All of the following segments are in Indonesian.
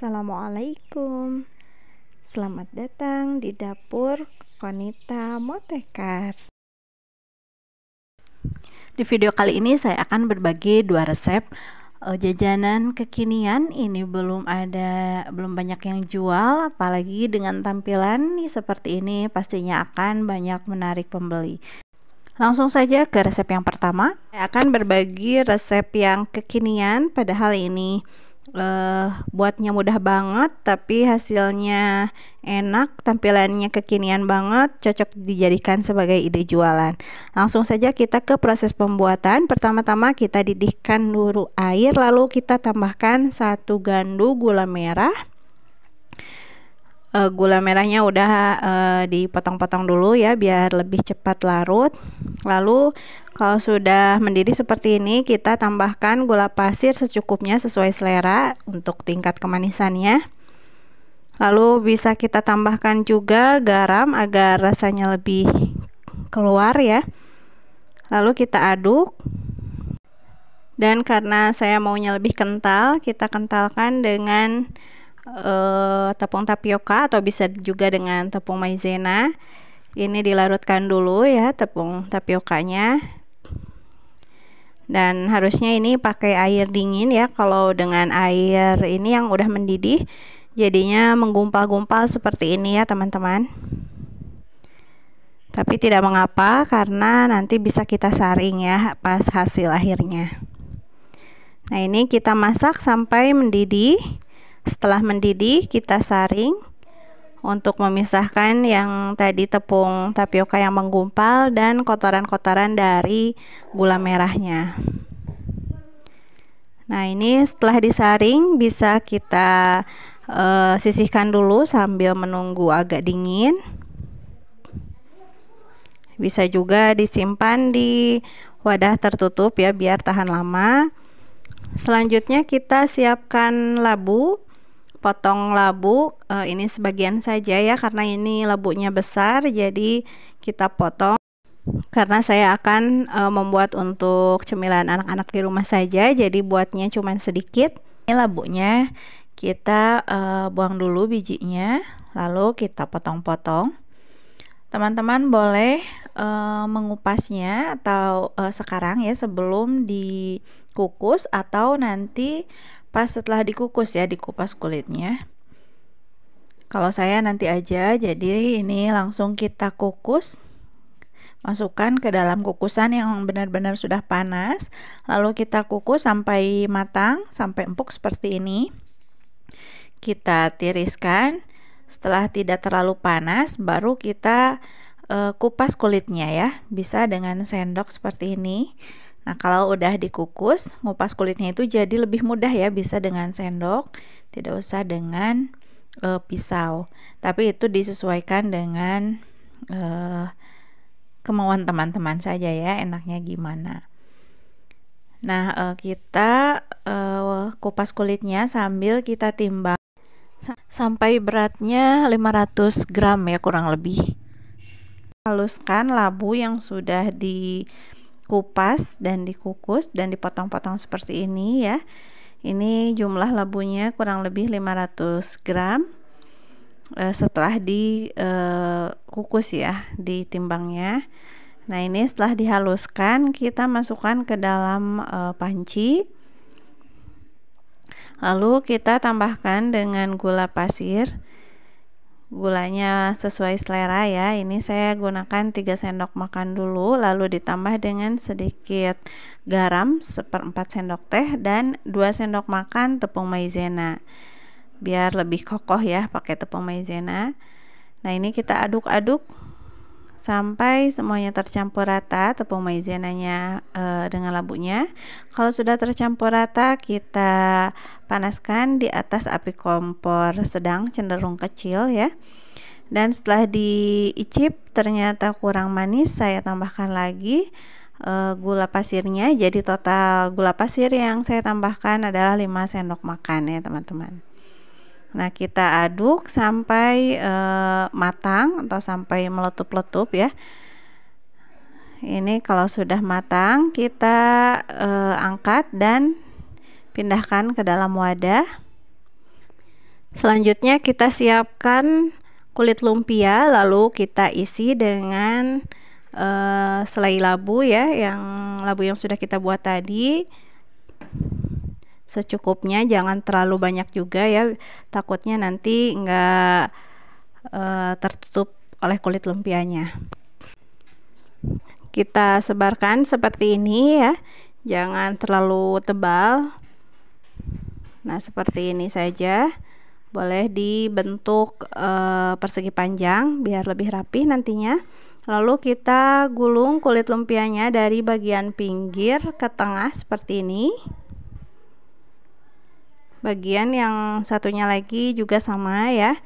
Assalamualaikum. Selamat datang di dapur Konita Motekar. Di video kali ini saya akan berbagi dua resep jajanan kekinian. Ini belum banyak yang jual, apalagi dengan tampilan nih seperti ini pastinya akan banyak menarik pembeli. Langsung saja ke resep yang pertama. Saya akan berbagi resep yang kekinian, padahal ini buatnya mudah banget tapi hasilnya enak, tampilannya kekinian banget, cocok dijadikan sebagai ide jualan. Langsung saja kita ke proses pembuatan. Pertama-tama kita didihkan dulu air, lalu kita tambahkan 1 gandu gula merah. Gula merahnya udah dipotong-potong dulu ya biar lebih cepat larut. Lalu kalau sudah mendidih seperti ini, kita tambahkan gula pasir secukupnya sesuai selera untuk tingkat kemanisannya. Lalu bisa kita tambahkan juga garam agar rasanya lebih keluar ya. Lalu kita aduk. Dan karena saya maunya lebih kental, kita kentalkan dengan tepung tapioka atau bisa juga dengan tepung maizena. Ini dilarutkan dulu ya tepung tapiokanya, dan harusnya ini pakai air dingin ya. Kalau dengan air ini yang udah mendidih jadinya menggumpal-gumpal seperti ini ya teman-teman, tapi tidak mengapa karena nanti bisa kita saring ya pas hasil akhirnya. Nah, ini kita masak sampai mendidih. Setelah mendidih kita saring untuk memisahkan yang tadi tepung tapioka yang menggumpal dan kotoran-kotoran dari gula merahnya. Nah, ini setelah disaring bisa kita sisihkan dulu sambil menunggu agak dingin. Bisa juga disimpan di wadah tertutup ya biar tahan lama. Selanjutnya kita siapkan labu. Potong labu, ini sebagian saja ya karena ini labunya besar, jadi kita potong. Karena saya akan membuat untuk cemilan anak-anak di rumah saja, jadi buatnya cuman sedikit. Ini labunya kita buang dulu bijinya, lalu kita potong-potong. Teman-teman boleh mengupasnya atau sekarang ya sebelum dikukus, atau nanti pas setelah dikukus ya dikupas kulitnya. Kalau saya nanti aja, jadi ini langsung kita kukus. Masukkan ke dalam kukusan yang benar-benar sudah panas, lalu kita kukus sampai matang, sampai empuk seperti ini. Kita tiriskan. Setelah tidak terlalu panas baru kita kupas kulitnya ya, bisa dengan sendok seperti ini. Nah, kalau udah dikukus, ngupas kulitnya itu jadi lebih mudah ya, bisa dengan sendok, tidak usah dengan pisau. Tapi itu disesuaikan dengan kemauan teman-teman saja ya, enaknya gimana. Nah, kita kupas kulitnya sambil kita timbang sampai beratnya 500 gram ya kurang lebih. Haluskan labu yang sudah dikupas dan dikukus dan dipotong-potong seperti ini ya. Ini jumlah labunya kurang lebih 500 gram setelah dikukus ya, ditimbangnya. Nah, ini setelah dihaluskan kita masukkan ke dalam panci. Lalu kita tambahkan dengan gula pasir. Gulanya sesuai selera ya. Ini saya gunakan 3 sendok makan dulu, lalu ditambah dengan sedikit garam 1/4 sendok teh dan 2 sendok makan tepung maizena. Biar lebih kokoh ya pakai tepung maizena. Nah, ini kita aduk-aduk sampai semuanya tercampur rata tepung maizenanya dengan labunya. Kalau sudah tercampur rata, kita panaskan di atas api kompor sedang cenderung kecil ya. Dan setelah diicip ternyata kurang manis, saya tambahkan lagi gula pasirnya. Jadi total gula pasir yang saya tambahkan adalah 5 sendok makan ya teman-teman. Nah, kita aduk sampai matang atau sampai meletup-letup ya. Ini kalau sudah matang kita angkat dan pindahkan ke dalam wadah. Selanjutnya kita siapkan kulit lumpia, lalu kita isi dengan selai labu ya, labu yang sudah kita buat tadi. Secukupnya, jangan terlalu banyak juga ya, takutnya nanti enggak tertutup oleh kulit lumpianya. Kita sebarkan seperti ini ya, jangan terlalu tebal. Nah, seperti ini saja. Boleh dibentuk persegi panjang biar lebih rapi nantinya. Lalu kita gulung kulit lumpianya dari bagian pinggir ke tengah seperti ini. Bagian yang satunya lagi juga sama ya.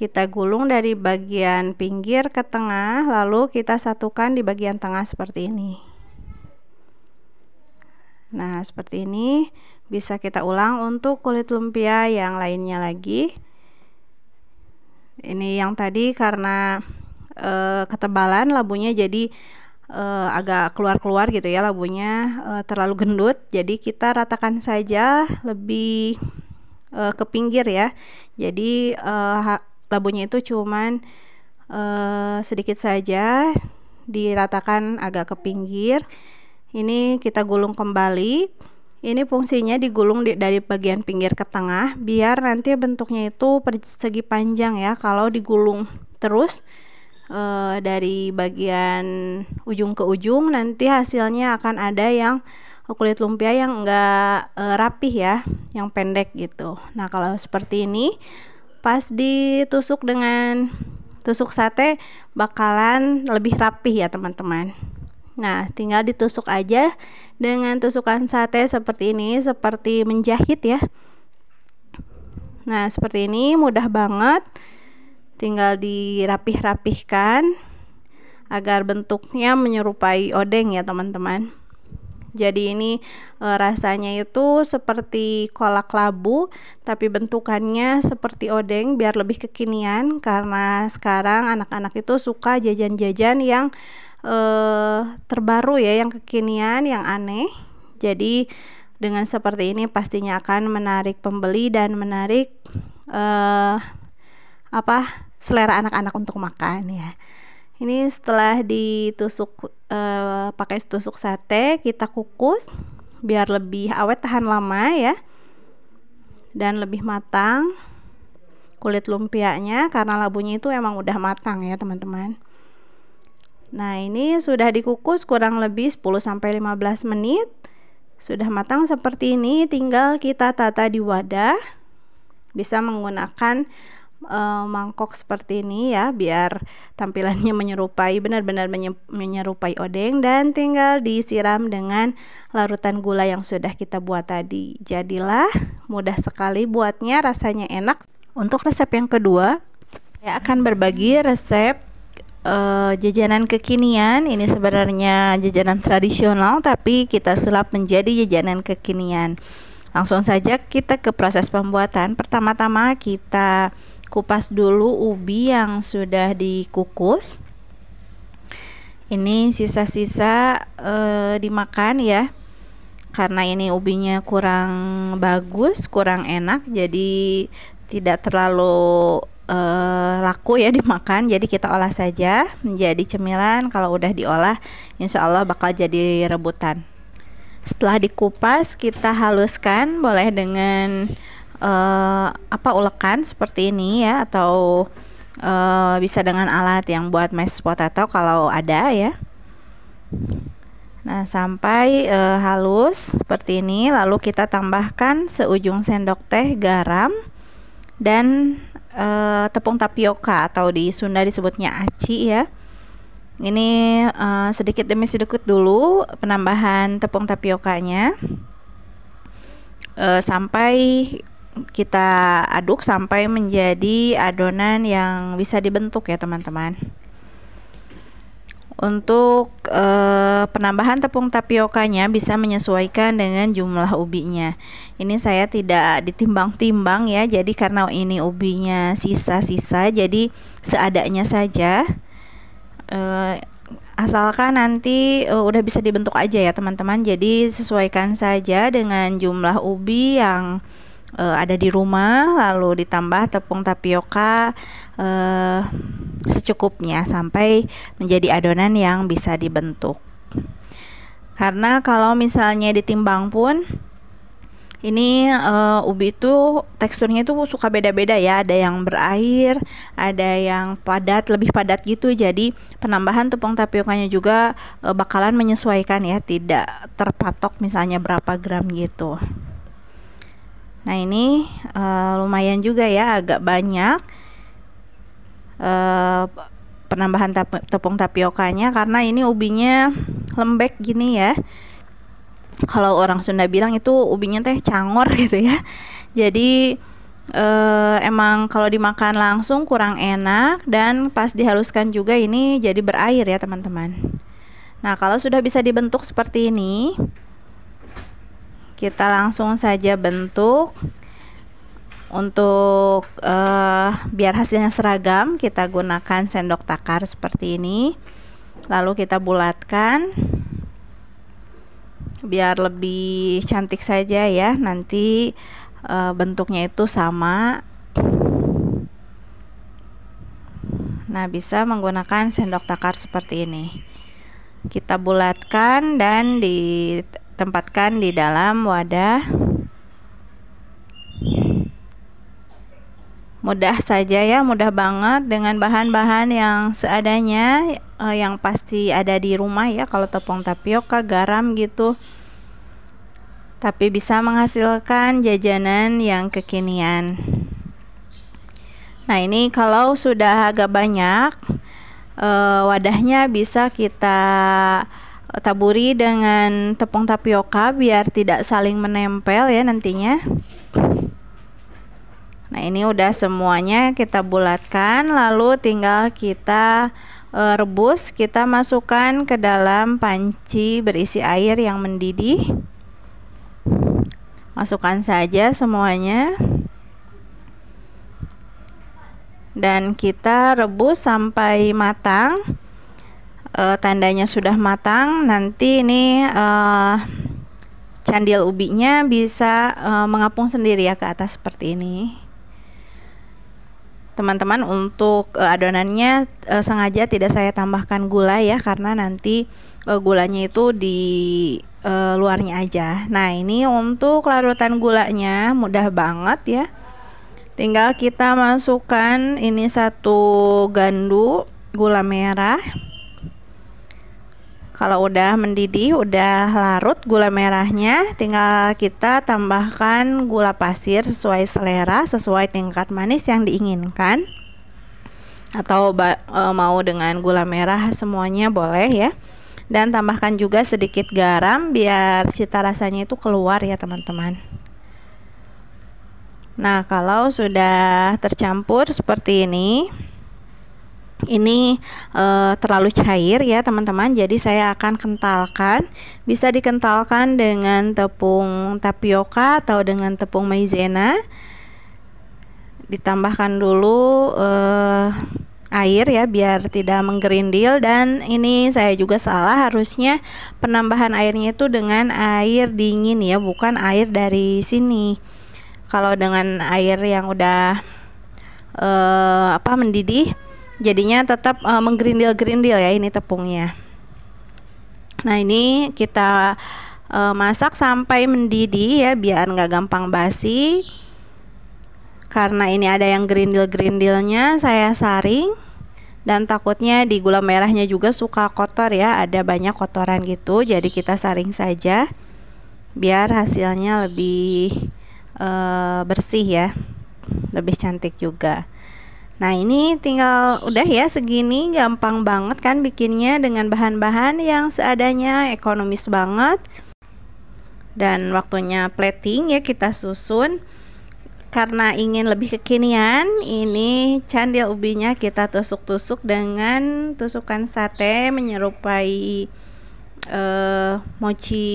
Kita gulung dari bagian pinggir ke tengah, lalu kita satukan di bagian tengah seperti ini. Nah, seperti ini. Bisa kita ulang untuk kulit lumpia yang lainnya lagi. Ini yang tadi karena ketebalan labunya, jadi agak keluar-keluar gitu ya labunya, terlalu gendut, jadi kita ratakan saja lebih ke pinggir ya. Jadi labunya itu cuman sedikit saja diratakan agak ke pinggir. Ini kita gulung kembali. Ini fungsinya digulung dari bagian pinggir ke tengah biar nanti bentuknya itu persegi panjang ya. Kalau digulung terus dari bagian ujung ke ujung, nanti hasilnya akan ada yang kulit lumpia yang enggak rapih ya, yang pendek gitu. Nah, kalau seperti ini pas ditusuk dengan tusuk sate bakalan lebih rapih ya teman-teman. Nah, tinggal ditusuk aja dengan tusukan sate seperti ini, seperti menjahit ya. Nah, seperti ini mudah banget. Tinggal dirapih-rapihkan agar bentuknya menyerupai odeng ya teman-teman. Jadi ini rasanya itu seperti kolak labu, tapi bentukannya seperti odeng biar lebih kekinian, karena sekarang anak-anak itu suka jajan-jajan yang terbaru ya, yang kekinian, yang aneh. Jadi dengan seperti ini pastinya akan menarik pembeli dan menarik selera anak-anak untuk makan ya. Ini setelah ditusuk pakai tusuk sate, kita kukus biar lebih awet, tahan lama ya, dan lebih matang kulit lumpianya, karena labunya itu emang udah matang ya teman-teman. Nah, ini sudah dikukus kurang lebih 10-15 menit. Sudah matang seperti ini, tinggal kita tata di wadah. Bisa menggunakan mangkok seperti ini ya, biar tampilannya menyerupai, benar-benar menyerupai odeng, dan tinggal disiram dengan larutan gula yang sudah kita buat tadi. Jadilah mudah sekali buatnya, rasanya enak. Untuk resep yang kedua, saya akan berbagi resep jajanan kekinian. Ini sebenarnya jajanan tradisional, tapi kita sulap menjadi jajanan kekinian. Langsung saja kita ke proses pembuatan. Pertama-tama kita kupas dulu ubi yang sudah dikukus. Ini sisa-sisa dimakan ya, karena ini ubinya kurang bagus, kurang enak, jadi tidak terlalu laku ya dimakan. Jadi kita olah saja menjadi cemilan. Kalau udah diolah, insya Allah bakal jadi rebutan. Setelah dikupas, kita haluskan, boleh dengan ulekan seperti ini ya, atau bisa dengan alat yang buat mashed potato kalau ada ya. Nah, sampai halus seperti ini, lalu kita tambahkan seujung sendok teh garam dan tepung tapioka, atau di Sunda disebutnya aci ya. Ini sedikit demi sedikit dulu penambahan tepung tapiokanya, sampai kita aduk sampai menjadi adonan yang bisa dibentuk ya teman-teman. Untuk penambahan tepung tapiokanya bisa menyesuaikan dengan jumlah ubinya. Ini saya tidak ditimbang-timbang ya, jadi karena ini ubinya sisa-sisa, jadi seadanya saja. Asalkan nanti udah bisa dibentuk aja ya teman-teman. Jadi sesuaikan saja dengan jumlah ubi yang ada di rumah, lalu ditambah tepung tapioka secukupnya sampai menjadi adonan yang bisa dibentuk. Karena kalau misalnya ditimbang pun ini ubi itu teksturnya itu suka beda-beda ya, ada yang berair, ada yang padat, lebih padat gitu. Jadi penambahan tepung tapiokanya juga bakalan menyesuaikan ya, tidak terpatok misalnya berapa gram gitu. Nah ini lumayan juga ya, agak banyak penambahan tepung tapiokanya karena ini ubinya lembek gini ya. Kalau orang Sunda bilang itu ubinya teh cangor gitu ya. Jadi emang kalau dimakan langsung kurang enak, dan pas dihaluskan juga ini jadi berair ya teman-teman. Nah kalau sudah bisa dibentuk seperti ini, kita langsung saja bentuk. Untuk biar hasilnya seragam, kita gunakan sendok takar seperti ini, lalu kita bulatkan biar lebih cantik saja ya, nanti bentuknya itu sama. Nah bisa menggunakan sendok takar seperti ini, kita bulatkan dan ditempatkan di dalam wadah. Mudah saja ya, mudah banget dengan bahan-bahan yang seadanya, yang pasti ada di rumah ya. Kalau tepung tapioka, garam gitu, tapi bisa menghasilkan jajanan yang kekinian. Nah ini kalau sudah agak banyak, wadahnya bisa kita taburi dengan tepung tapioka biar tidak saling menempel ya nantinya. Nah ini udah semuanya kita bulatkan, lalu tinggal kita rebus. Kita masukkan ke dalam panci berisi air yang mendidih, masukkan saja semuanya dan kita rebus sampai matang. Tandanya sudah matang, nanti ini candil ubinya bisa mengapung sendiri ya ke atas seperti ini. Teman-teman, untuk adonannya sengaja tidak saya tambahkan gula ya, karena nanti gulanya itu di luarnya aja. Nah ini untuk larutan gulanya mudah banget ya, tinggal kita masukkan ini 1 gandu gula merah. Kalau udah mendidih, udah larut gula merahnya, tinggal kita tambahkan gula pasir sesuai selera, sesuai tingkat manis yang diinginkan. Atau mau dengan gula merah semuanya boleh ya. Dan tambahkan juga sedikit garam biar cita rasanya itu keluar ya teman-teman. Nah kalau sudah tercampur seperti ini terlalu cair ya teman-teman, jadi saya akan kentalkan. Bisa dikentalkan dengan tepung tapioka atau dengan tepung maizena. Ditambahkan dulu air ya biar tidak menggerindil. Dan ini saya juga salah, harusnya penambahan airnya itu dengan air dingin ya, bukan air dari sini. Kalau dengan air yang udah mendidih, jadinya tetap menggerindil-gerindil ya ini tepungnya. Nah ini kita masak sampai mendidih ya, biar nggak gampang basi. Karena ini ada yang gerindil-gerindilnya, saya saring. Dan takutnya di gula merahnya juga suka kotor ya, ada banyak kotoran gitu, jadi kita saring saja biar hasilnya lebih bersih ya, lebih cantik juga. Nah ini tinggal udah ya segini, gampang banget kan bikinnya dengan bahan-bahan yang seadanya, ekonomis banget. Dan waktunya plating ya, kita susun. Karena ingin lebih kekinian, ini candil ubinya kita tusuk-tusuk dengan tusukan sate menyerupai mochi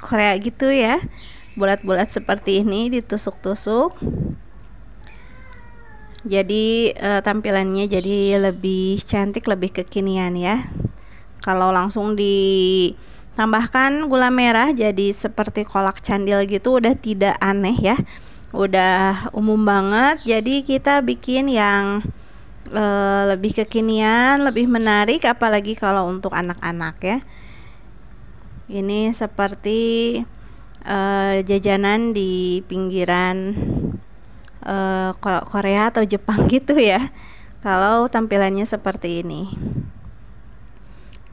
Korea gitu ya. Bulat-bulat seperti ini ditusuk-tusuk. Jadi tampilannya jadi lebih cantik, lebih kekinian ya. Kalau langsung ditambahkan gula merah jadi seperti kolak candil gitu, udah tidak aneh ya, udah umum banget, jadi kita bikin yang lebih kekinian, lebih menarik, apalagi kalau untuk anak-anak ya. Ini seperti jajanan di pinggiran Korea atau Jepang gitu ya, kalau tampilannya seperti ini.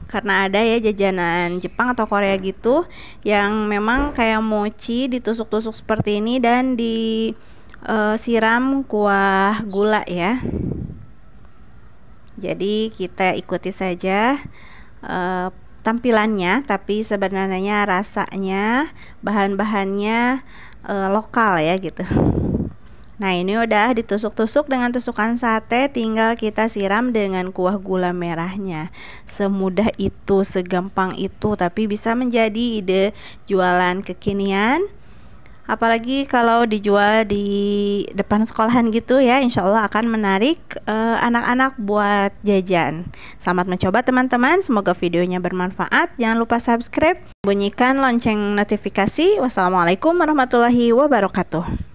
Karena ada ya jajanan Jepang atau Korea gitu yang memang kayak mochi ditusuk-tusuk seperti ini dan disiram kuah gula ya. Jadi kita ikuti saja tampilannya, tapi sebenarnya rasanya, bahan-bahannya lokal ya gitu. Nah, ini udah ditusuk-tusuk dengan tusukan sate, tinggal kita siram dengan kuah gula merahnya. Semudah itu, segampang itu, tapi bisa menjadi ide jualan kekinian. Apalagi kalau dijual di depan sekolahan gitu ya, insya Allah akan menarik anak-anak buat jajan. Selamat mencoba teman-teman, semoga videonya bermanfaat. Jangan lupa subscribe, bunyikan lonceng notifikasi. Wassalamualaikum warahmatullahi wabarakatuh.